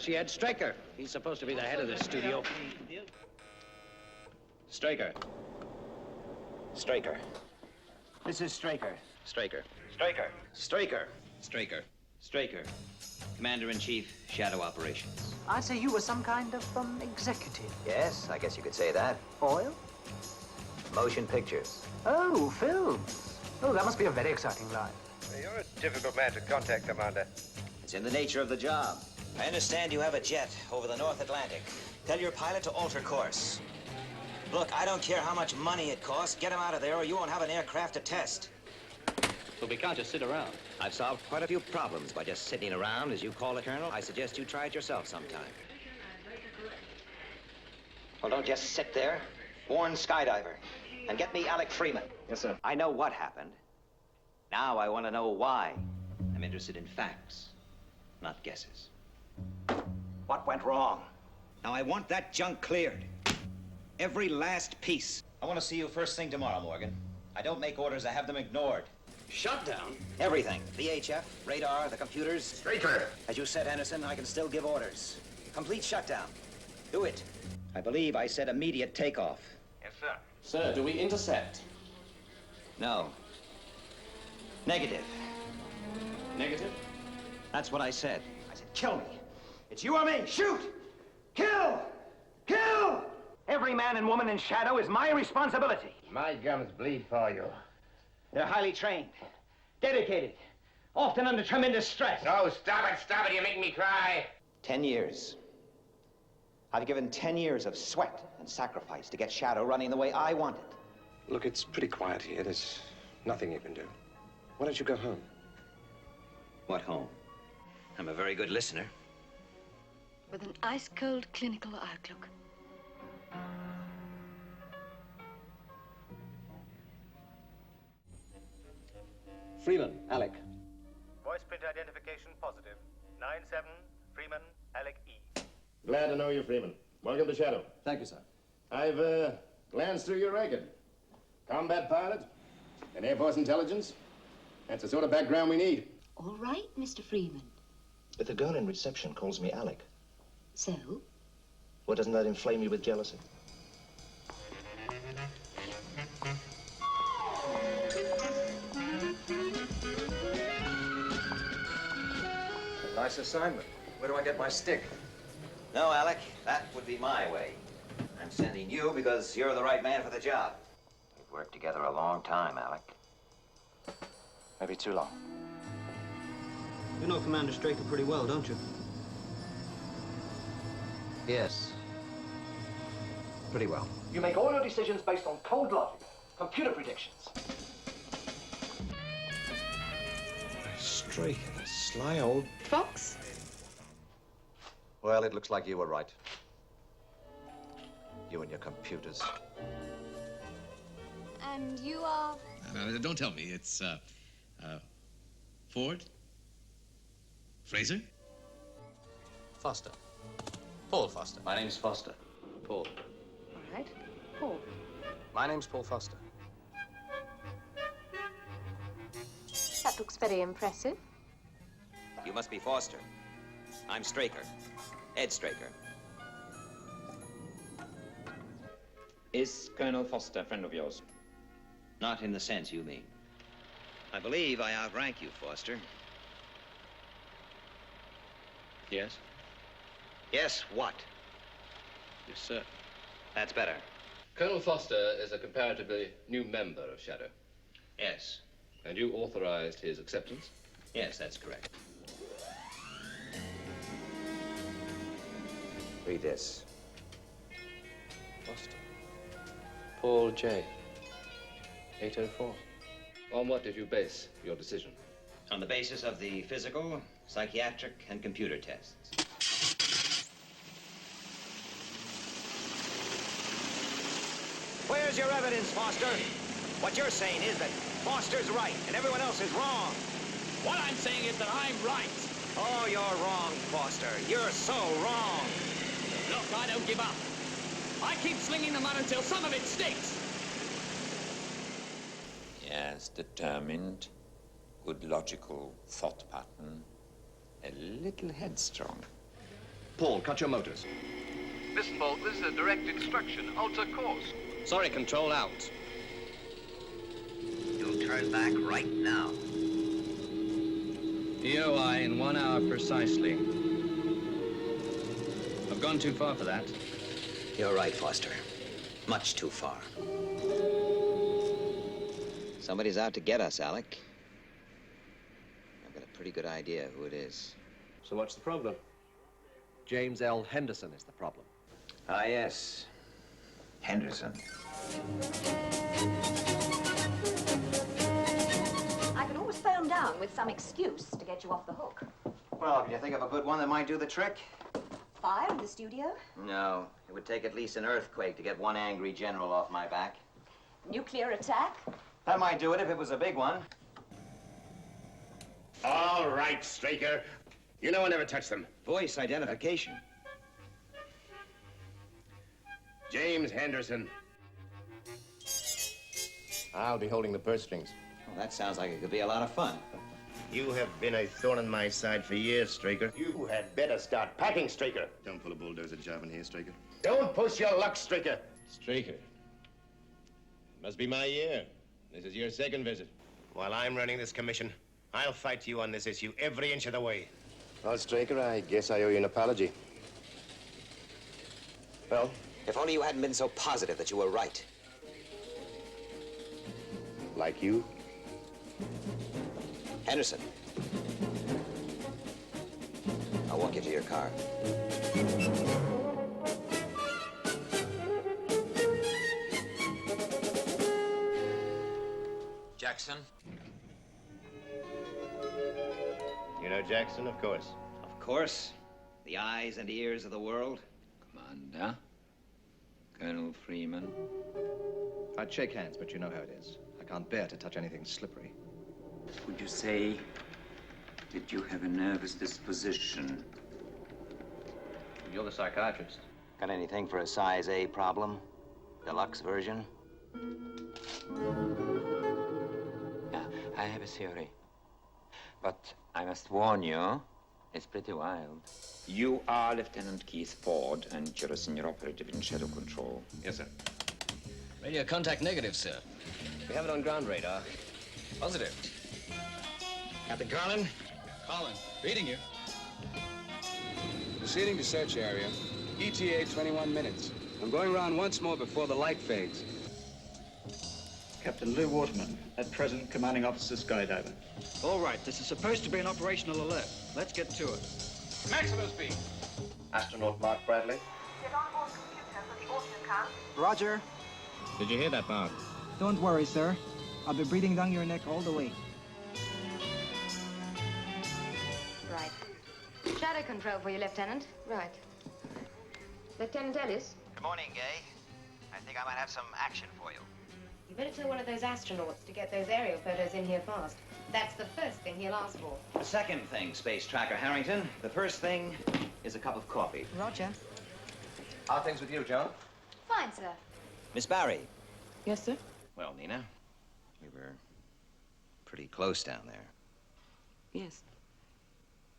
see Ed Straker. He's supposed to be the head of this studio. Straker. Straker. This is Straker. Straker. Straker. Straker. Straker. Straker. Commander-in-Chief, Shadow Operations. I'd say you were some kind of, executive. Yes, I guess you could say that. Oil? Motion pictures. Oh, films. Oh, that must be a very exciting life. You're a difficult man to contact, Commander. It's in the nature of the job. I understand you have a jet over the North Atlantic. Tell your pilot to alter course. Look, I don't care how much money it costs. Get him out of there or you won't have an aircraft to test. But we can't just sit around. I've solved quite a few problems by just sitting around, as you call it, Colonel. I suggest you try it yourself sometime. Well, don't just sit there. Born skydiver. And get me Alec Freeman. Yes, sir. I know what happened. Now I want to know why. I'm interested in facts, not guesses. What went wrong? Now I want that junk cleared. Every last piece. I want to see you first thing tomorrow, Morgan. I don't make orders, I have them ignored. Shut down? Everything. VHF, radar, the computers. Straker! As you said, Anderson, I can still give orders. Complete shutdown. Do it. I believe I said immediate takeoff. Yes, sir. Sir, do we intercept? No. Negative. Negative? That's what I said. I said, kill me. It's you or me. Shoot! Kill! Kill! Every man and woman in Shadow is my responsibility. My gums bleed for you. They're highly trained, dedicated, often under tremendous stress. No, stop it, you make me cry. 10 years. I've given 10 years of sweat and sacrifice to get Shadow running the way I want it. Look, it's pretty quiet here. There's nothing you can do. Why don't you go home? What home? I'm a very good listener. With an ice-cold clinical outlook. Freeman, Alec. Voice print identification positive. 9-7, Freeman, Alec E. Glad to know you, Freeman. Welcome to Shadow. Thank you, sir. I've glanced through your record. Combat pilot and Air Force intelligence. That's the sort of background we need. All right, Mr. Freeman. But the girl in reception calls me Alec. So? Well, doesn't that inflame you with jealousy? Nice assignment. Where do I get my stick? No, Alec, that would be my way. I'm sending you because you're the right man for the job. We've worked together a long time, Alec. Maybe too long. You know Commander Straker pretty well, don't you? Yes. Pretty well. You make all your decisions based on cold logic, computer predictions. Straker, that sly old... Fox? Well, it looks like you were right. You and your computers. And you are? Don't tell me. It's, Ford? Fraser? Foster. Paul Foster. My name's Foster. Paul. All right. Paul. My name's Paul Foster. That looks very impressive. You must be Foster. I'm Straker. Ed Straker. Is Colonel Foster a friend of yours? Not in the sense you mean. I believe I outrank you, Foster. Yes? Yes, what? Yes, sir. That's better. Colonel Foster is a comparatively new member of Shadow. Yes. And you authorized his acceptance? Yes, that's correct. Read this. Foster. Paul J. 804. On what did you base your decision? On the basis of the physical, psychiatric, and computer tests. Where's your evidence, Foster? What you're saying is that Foster's right and everyone else is wrong. What I'm saying is that I'm right. Oh, you're wrong, Foster. You're so wrong. Look, I don't give up. I keep slinging them out until some of it sticks. Yes, determined, good logical thought pattern, a little headstrong. Paul, cut your motors. Listen, Paul, this is a direct instruction. Alter course. Sorry, control out. You'll turn back right now. EOI in 1 hour precisely. I've gone too far for that. You're right, Foster. Much too far. Somebody's out to get us, Alec. I've got a pretty good idea who it is. So what's the problem? James L. Henderson is the problem. Ah, yes. Henderson. I can always phone down with some excuse to get you off the hook. Well, can you think of a good one that might do the trick? Fire in the studio? No. It would take at least an earthquake to get one angry general off my back. Nuclear attack? That might do it if it was a big one. All right, Straker. You know I never touched them. Voice identification. James Henderson. I'll be holding the purse strings. Well, that sounds like it could be a lot of fun. You have been a thorn in my side for years, Straker. You had better start packing, Straker. Don't pull a bulldozer job in here, Straker. Don't push your luck, Straker. Straker. Must be my year. This is your second visit. While I'm running this commission, I'll fight you on this issue every inch of the way. Well, Straker, I guess I owe you an apology. Well? If only you hadn't been so positive that you were right. Like you? Henderson. I'll walk you to your car. Jackson? You know Jackson, of course. Of course. The eyes and ears of the world. Commander? Colonel Freeman? I'd shake hands, but you know how it is. I can't bear to touch anything slippery. Would you say that you have a nervous disposition? You're the psychiatrist. Got anything for a size A problem? Deluxe version? Yeah, I have a theory. But I must warn you, it's pretty wild. You are Lieutenant Keith Ford, and you're a senior operative in Shadow Control. Yes, sir. Radio contact negative, sir. We have it on ground radar. Positive. Captain Carlin? Colin, reading you. Proceeding to search area. ETA 21 minutes. I'm going around once more before the light fades. Captain Lou Waterman, at present commanding officer skydiver. All right, this is supposed to be an operational alert. Let's get to it. Maximum speed. Astronaut Mark Bradley. Get on board computer for the audio count. Roger. Did you hear that, Mark? Don't worry, sir. I'll be breathing down your neck all the way. Right. Shadow control for you, Lieutenant. Right. Lieutenant Ellis? Good morning, Gay. I think I might have some action for you. You better tell one of those astronauts to get those aerial photos in here fast. That's the first thing he'll ask for. The second thing, Space Tracker Harrington. The first thing is a cup of coffee. Roger. How are things with you, Joan? Fine, sir. Miss Barry. Yes, sir? Well, Nina, we were pretty close down there. Yes.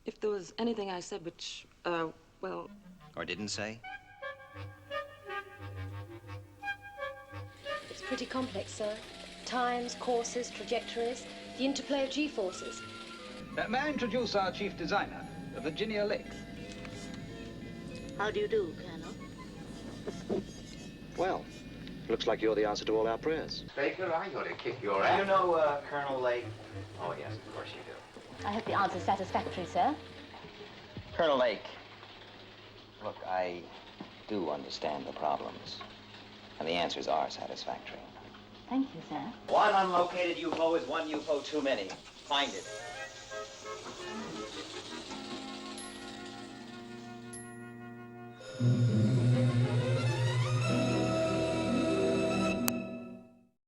If there was anything I said which, well... Or didn't say? It's pretty complex, sir. Times, courses, trajectories, the interplay of G-forces. May I introduce our chief designer, Virginia Lake? How do you do, Colonel? Well, looks like you're the answer to all our prayers. Baker, I ought to kick your Do ass. you know Colonel Lake? Oh, yes, of course you do. I hope the answer's satisfactory, sir. Colonel Lake, look, I do understand the problems. And the answers are satisfactory. Thank you, sir. One unlocated UFO is one UFO too many. Find it.